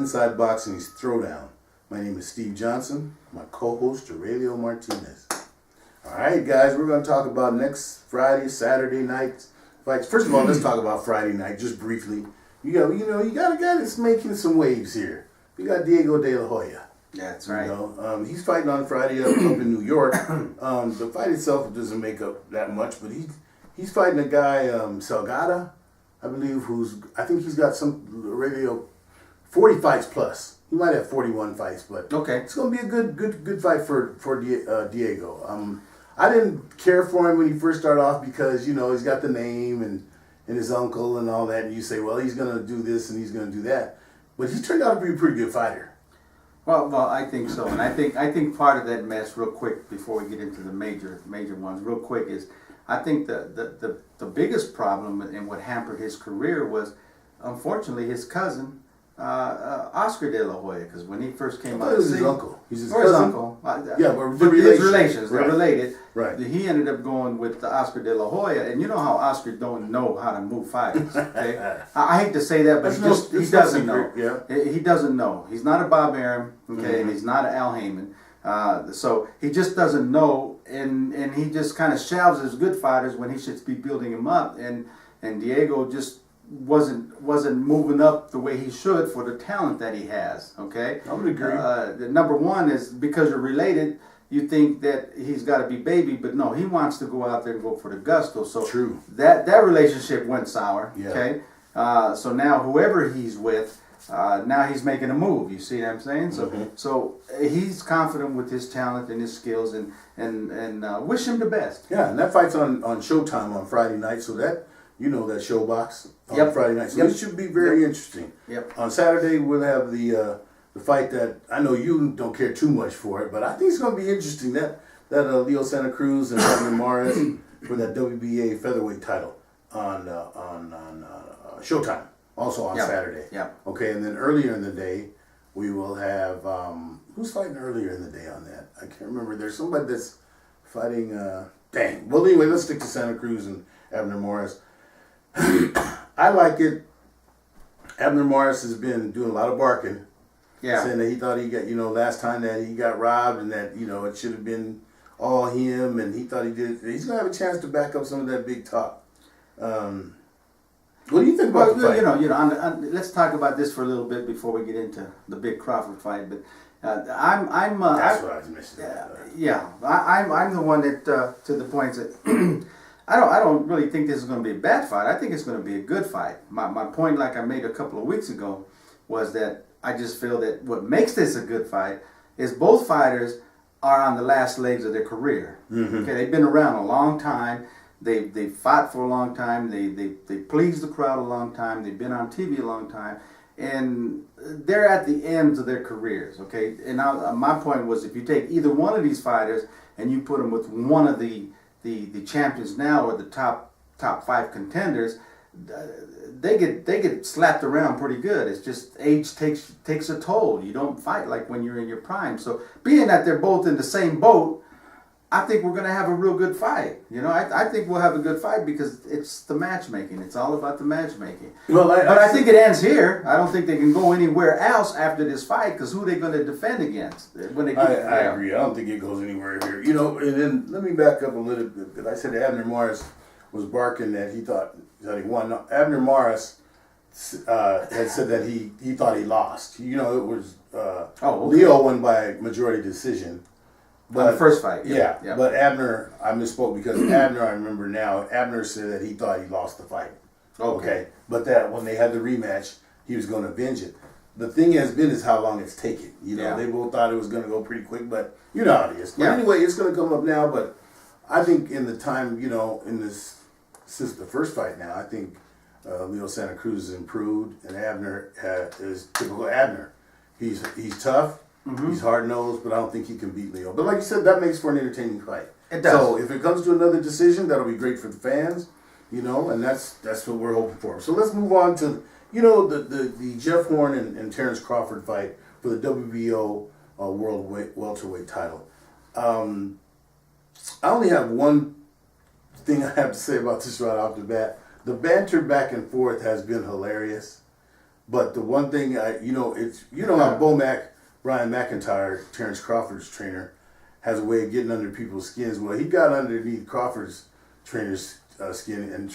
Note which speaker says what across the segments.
Speaker 1: Inside Boxing's Throwdown. My name is Steve Johnson. My co-host, Aurelio Martinez. All right, guys, we're going to talk about next Friday, Saturday night fights. First of all, let's talk about Friday night just briefly. You got a guy that's making some waves here. You got Diego De La Hoya.
Speaker 2: That's right.
Speaker 1: He's fighting on Friday up in New York. The fight itself doesn't make up that much, but he's fighting a guy, Salgado, I believe, I think he's got some radio 40 fights plus. He might have 41 fights, but
Speaker 2: okay,
Speaker 1: it's going to be a good fight for Diego. I didn't care for him when he first started off because he's got the name and his uncle and all that, and you say, well, he's going to do this and he's going to do that, but he turned out to be a pretty good fighter.
Speaker 2: Well, I think so, and I think part of that mess, real quick, before we get into the major ones, real quick, is I think the biggest problem and what hampered his career was, unfortunately, his cousin, Oscar De La Hoya, because when he first came out,
Speaker 1: his uncle. He's his
Speaker 2: cousin.
Speaker 1: His
Speaker 2: uncle.
Speaker 1: Yeah, but
Speaker 2: his relations, they're
Speaker 1: right.
Speaker 2: Related.
Speaker 1: Right.
Speaker 2: He ended up going with Oscar De La Hoya, and you know how Oscar don't know how to move fighters. Okay? I hate to say that, but he doesn't know.
Speaker 1: Yeah.
Speaker 2: He doesn't know. He's not a Bob Arum, okay, and he's not an Al Heyman. So he just doesn't know, and he just kind of shelves his good fighters when he should be building them up, and Diego just wasn't moving up the way he should for the talent that he has. Okay,
Speaker 1: I would agree.
Speaker 2: The number one is because you're related, you think that he's got to be baby, but no, he wants to go out there and go for the gusto. So
Speaker 1: true.
Speaker 2: That relationship went sour.
Speaker 1: Yeah.
Speaker 2: Okay, so now whoever he's with. Now he's making a move. You see what I'm saying? So he's confident with his talent and his skills, and wish him the best.
Speaker 1: Yeah, and that fight's on Showtime on Friday night. So that that Showbox on Friday night. So it should be very interesting.
Speaker 2: Yep.
Speaker 1: On Saturday we'll have the fight that I know you don't care too much for it, but I think it's going to be interesting. That Leo Santa Cruz and Abner Mares for that WBA featherweight title on Showtime. Also on Saturday.
Speaker 2: Yeah.
Speaker 1: Okay, and then earlier in the day, we will have who's fighting earlier in the day on that? I can't remember. There's somebody that's fighting. Dang. Well, anyway, let's stick to Santa Cruz and Abner Mares. I like it. Abner Mares has been doing a lot of barking.
Speaker 2: Yeah.
Speaker 1: Saying that he thought he got last time that he got robbed and that it should have been all him and he thought he did. He's gonna have a chance to back up some of that big talk. What do you think about the fight?
Speaker 2: Let's talk about this for a little bit before we get into the big Crawford fight. But
Speaker 1: that's what I was missing.
Speaker 2: I'm the one that to the point that I don't really think this is going to be a bad fight. I think it's going to be a good fight. My point, like I made a couple of weeks ago, was that I just feel that what makes this a good fight is both fighters are on the last legs of their career.
Speaker 1: Mm-hmm.
Speaker 2: Okay, they've been around a long time. They fought for a long time. They pleased the crowd a long time. They've been on TV a long time, and they're at the ends of their careers. Okay, and my point was, if you take either one of these fighters and you put them with one of the champions now or the top 5 contenders, they get slapped around pretty good. It's just age takes a toll. You don't fight like when you're in your prime. So being that they're both in the same boat, I think we're going to have a real good fight. I think we'll have a good fight because it's the matchmaking. It's all about the matchmaking.
Speaker 1: Well,
Speaker 2: I think it ends here. I don't think they can go anywhere else after this fight because who are they going to defend against? When they
Speaker 1: I agree. I don't think it goes anywhere here. And then let me back up a little bit. Because I said Abner Mares was barking that he thought that he won. No, Abner Mares had said that he thought he lost. It was Leo won by majority decision.
Speaker 2: But the first fight,
Speaker 1: yeah. But Abner, I misspoke because Abner, I remember now, Abner said that he thought he lost the fight. Okay. But that when they had the rematch, he was going to avenge it. The thing is how long it's taken. They both thought it was going to go pretty quick, but you know how it is. But anyway, it's going to come up now, but I think in the time, since the first fight now, I think Leo Santa Cruz has improved, and Abner is typical Abner. He's tough. Mm-hmm. He's hard-nosed, but I don't think he can beat Leo. But like you said, that makes for an entertaining fight.
Speaker 2: It does.
Speaker 1: So if it comes to another decision, that'll be great for the fans, and that's what we're hoping for. So let's move on to, the Jeff Horn and Terrence Crawford fight for the WBO World Welterweight title. I only have one thing I have to say about this right off the bat. The banter back and forth has been hilarious. But the one thing it's how Brian McIntyre, Terrence Crawford's trainer, has a way of getting under people's skins. Well, he got underneath Crawford's trainer's skin, and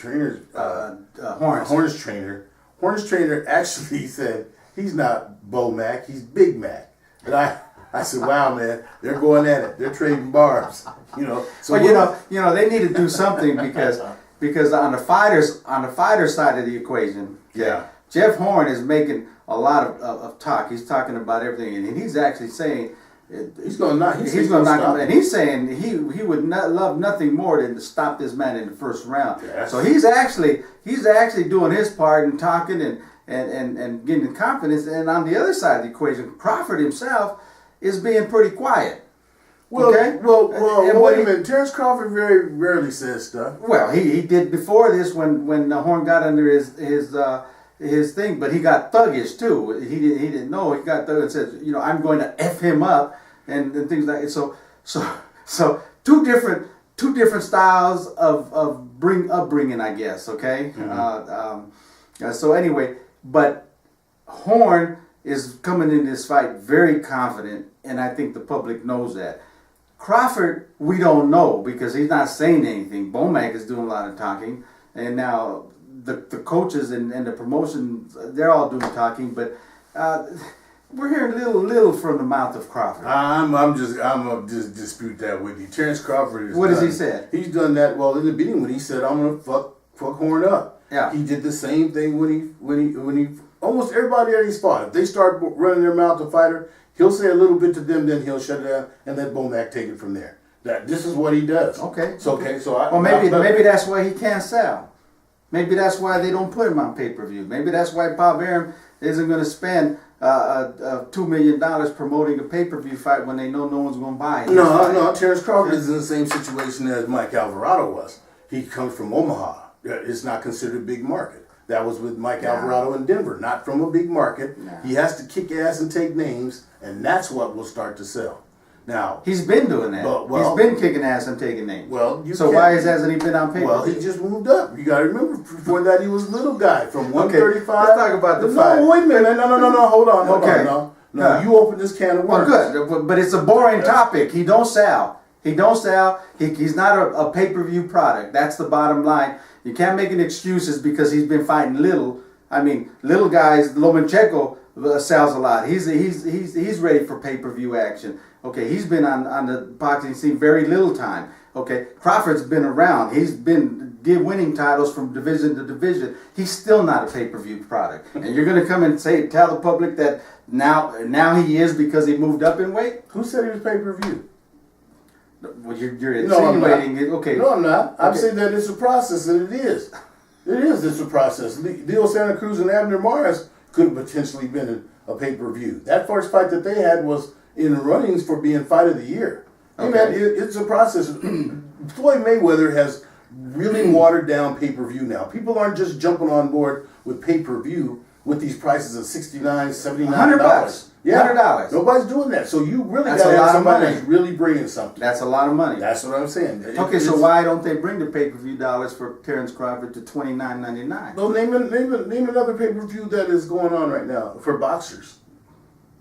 Speaker 1: Horn's trainer actually said he's not Bo Mac, he's Big Mac. And I said, wow, man, they're going at it. They're trading barbs. So
Speaker 2: well, they need to do something because on the fighter side of the equation,
Speaker 1: yeah,
Speaker 2: Jeff Horn is making a lot of talk. He's talking about everything, and he's actually saying
Speaker 1: he's going to knock
Speaker 2: him. And he's saying he would not love nothing more than to stop this man in the first round.
Speaker 1: Yes.
Speaker 2: So he's actually doing his part and talking and getting confidence. And on the other side of the equation, Crawford himself is being pretty quiet.
Speaker 1: Well,
Speaker 2: okay?
Speaker 1: well, wait a minute. Terrence Crawford very rarely says stuff.
Speaker 2: Well, he did before this when Horn got under his thing, but he got thuggish too. He didn't know. He got thuggish and said, I'm going to F him up and things like that. So two different styles of upbringing, I guess. Okay. Mm-hmm. So anyway, but Horn is coming in this fight very confident, and I think the public knows that. Crawford, we don't know because he's not saying anything. Bomac is doing a lot of talking, and now the coaches and the promotions, they're all doing talking, but we're hearing little from the mouth of Crawford.
Speaker 1: I'm gonna just dispute that with you. Terrence Crawford is.
Speaker 2: What has he said?
Speaker 1: He's done that. Well, in the beginning when he said, "I'm gonna fuck Horn up,"
Speaker 2: yeah,
Speaker 1: he did the same thing when he almost everybody that he fought. If they start running their mouth to fighter, he'll say a little bit to them, then he'll shut it down and let Bomac take it from there. This is what he does.
Speaker 2: Okay.
Speaker 1: So
Speaker 2: maybe that's why he can't sell. Maybe that's why they don't put him on pay-per-view. Maybe that's why Bob Arum isn't going to spend $2 million promoting a pay-per-view fight when they know no one's going to buy it.
Speaker 1: No. Terrence Crawford is in the same situation as Mike Alvarado was. He comes from Omaha. It's not considered a big market. That was with Mike Alvarado in Denver, not from a big market.
Speaker 2: Nah.
Speaker 1: He has to kick ass and take names, and that's what will start to sell. Now
Speaker 2: he's been doing that. He's been kicking ass and taking names.
Speaker 1: Well,
Speaker 2: why hasn't he been on paper?
Speaker 1: Well, he just moved up. You got to remember, before that he was a little guy from 135.
Speaker 2: Let's talk about the fight.
Speaker 1: No, wait a minute. No. Hold on. No, you opened this can of worms.
Speaker 2: Well, good, but it's a boring topic. He don't sell. He's not a pay-per-view product. That's the bottom line. You can't make any excuses because he's been fighting little. I mean, little guys. Lomachenko sells a lot. He's ready for pay-per-view action. Okay, he's been on the boxing scene very little time. Okay, Crawford's been around. He's been winning titles from division to division. He's still not a pay-per-view product. And you're going to come and tell the public that now he is because he moved up in weight?
Speaker 1: Who said he was pay-per-view?
Speaker 2: Well, you're insinuating it. Okay.
Speaker 1: No, I'm not. I'm saying that it's a process, and it is. It's a process. Leo Santa Cruz and Abner Mares could have potentially been a pay-per-view. That first fight that they had was in the runnings for being fight of the year. Okay. Hey man, it's a process. Floyd Mayweather has really watered down pay-per-view now. People aren't just jumping on board with pay-per-view with these prices of $69, $79.
Speaker 2: $100.
Speaker 1: Yeah,
Speaker 2: $100.
Speaker 1: Nobody's doing that. So you really got to have somebody that's really bringing something.
Speaker 2: That's a lot of money.
Speaker 1: That's what I'm saying.
Speaker 2: Okay, so why don't they bring the pay-per-view dollars for Terrence Crawford to $29.99?
Speaker 1: Well, name another pay-per-view that is going on right now for boxers.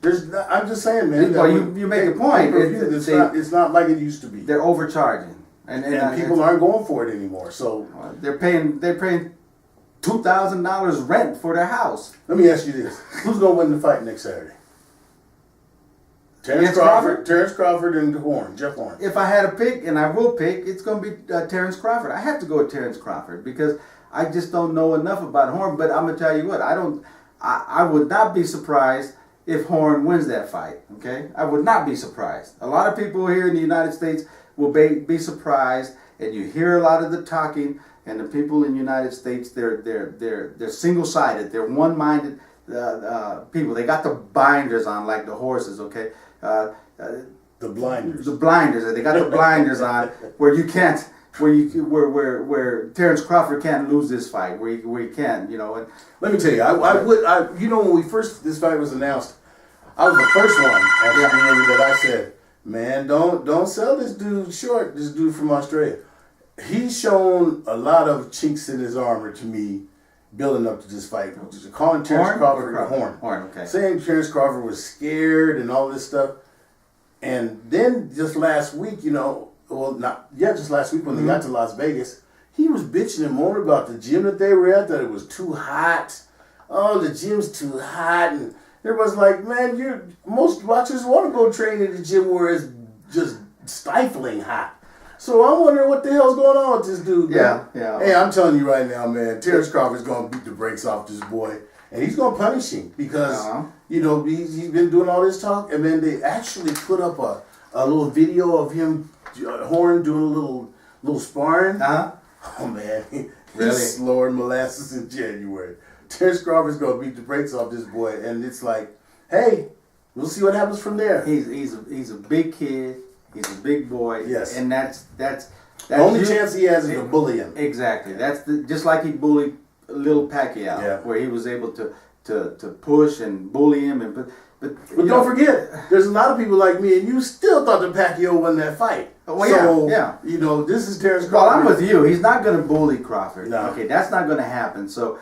Speaker 1: I'm just saying, man.
Speaker 2: Well, you make a point.
Speaker 1: It's not like it used to be.
Speaker 2: They're overcharging,
Speaker 1: and people aren't going for it anymore. So
Speaker 2: they're paying $2,000 rent for their house.
Speaker 1: Let me ask you this: who's going to win the fight next Saturday? Terrence Crawford, and Jeff Horn.
Speaker 2: If I had to pick, and I will pick, it's going to be Terrence Crawford. I have to go with Terrence Crawford because I just don't know enough about Horn. But I'm going to tell you what, I would not be surprised if Horn wins that fight. Okay, I would not be surprised. A lot of people here in the United States will be surprised, and you hear a lot of the talking. And the people in the United States, they're single-sided. They're one-minded people. They got the binders on like the horses. Okay.
Speaker 1: The blinders.
Speaker 2: The blinders. They got the blinders on where you can't, where Terrence Crawford can't lose this fight. Where he can, And
Speaker 1: let me tell you, when this fight was announced, I was the first one. That I said, man, don't sell this dude short. This dude from Australia. He's shown a lot of chinks in his armor to me, building up to this fight. Calling Terrence Crawford Horn.
Speaker 2: Horn, okay.
Speaker 1: Saying Terrence Crawford was scared and all this stuff. And then just last week, just last week when they got to Las Vegas, he was bitching and moaning about the gym that they were at, that it was too hot. Oh, the gym's too hot. And everybody's like, man, most boxers want to go train in the gym where it's just stifling hot. So I'm wondering what the hell's going on with this dude, man.
Speaker 2: Yeah.
Speaker 1: Hey, I'm telling you right now, man, Terrence Crawford's going to beat the brakes off this boy. And he's going to punish him because, he's been doing all this talk. And then they actually put up a little video of him, Horn, doing a little sparring. Oh, man.
Speaker 2: Really?
Speaker 1: He's slowing molasses in January. Terrence Crawford's going to beat the brakes off this boy. And it's like, hey, we'll see what happens from there.
Speaker 2: He's a big kid. He's a big boy.
Speaker 1: Yes.
Speaker 2: And that's
Speaker 1: the only chance he has is to bully him.
Speaker 2: Exactly. That's just like he bullied little Pacquiao, where he was able to push and bully him. But
Speaker 1: don't forget, there's a lot of people like me and you still thought that Pacquiao won that fight.
Speaker 2: Well, yeah.
Speaker 1: This is Terrence Crawford.
Speaker 2: Well, I'm with you. He's not going to bully Crawford.
Speaker 1: No.
Speaker 2: Okay, that's not going to happen. So,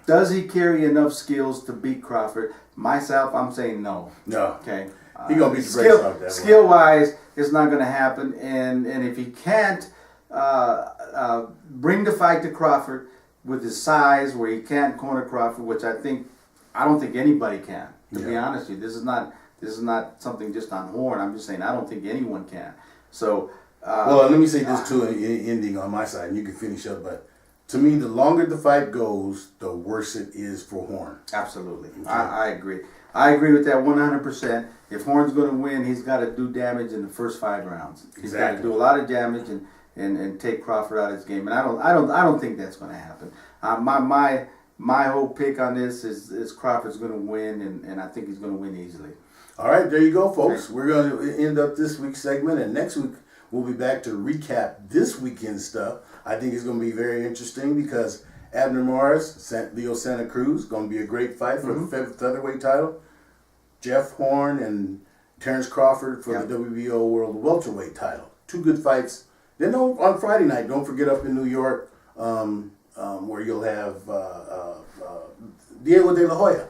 Speaker 2: does he carry enough skills to beat Crawford? Myself, I'm saying no.
Speaker 1: No.
Speaker 2: Okay.
Speaker 1: He's going to beat the brakes off that
Speaker 2: Skill-wise, it's not going to happen. And if he can't bring the fight to Crawford with his size, where he can't corner Crawford, which I don't think anybody can. To be honest with you, this is not something just on Horn. I'm just saying I don't think anyone can. So.
Speaker 1: Well, let me say this too, ending on my side, and you can finish up. But to me, the longer the fight goes, the worse it is for Horn.
Speaker 2: Absolutely, okay. I agree. I agree with that 100%. If Horn's going to win, he's got to do damage in the first 5 rounds. He's got to do a lot of damage and take Crawford out of his game. And I don't think that's going to happen. My whole pick on this is Crawford's going to win, and I think he's going to win easily.
Speaker 1: All right, there you go, folks. We're going to end up this week's segment, and next week we'll be back to recap this weekend's stuff. I think it's going to be very interesting because Abner Morris, Leo Santa Cruz, going to be a great fight for the featherweight title. Jeff Horn and Terrence Crawford for the WBO World Welterweight title. 2 good fights. Then on Friday night, don't forget up in New York, where you'll have Diego De La Hoya,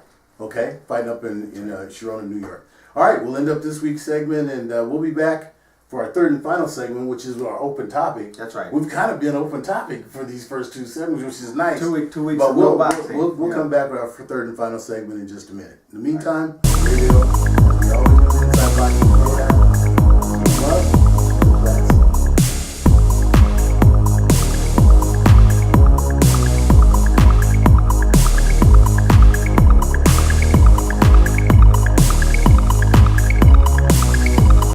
Speaker 1: fighting up in Sharona, New York. All right, we'll end up this week's segment, and we'll be back for our third and final segment, which is our open topic.
Speaker 2: That's right.
Speaker 1: We've kind of been open topic for these first 2 segments, which is nice.
Speaker 2: 2 weeks
Speaker 1: but
Speaker 2: of no boxing.
Speaker 1: We'll come back with our third and final segment in just a minute. In the meantime, here we go.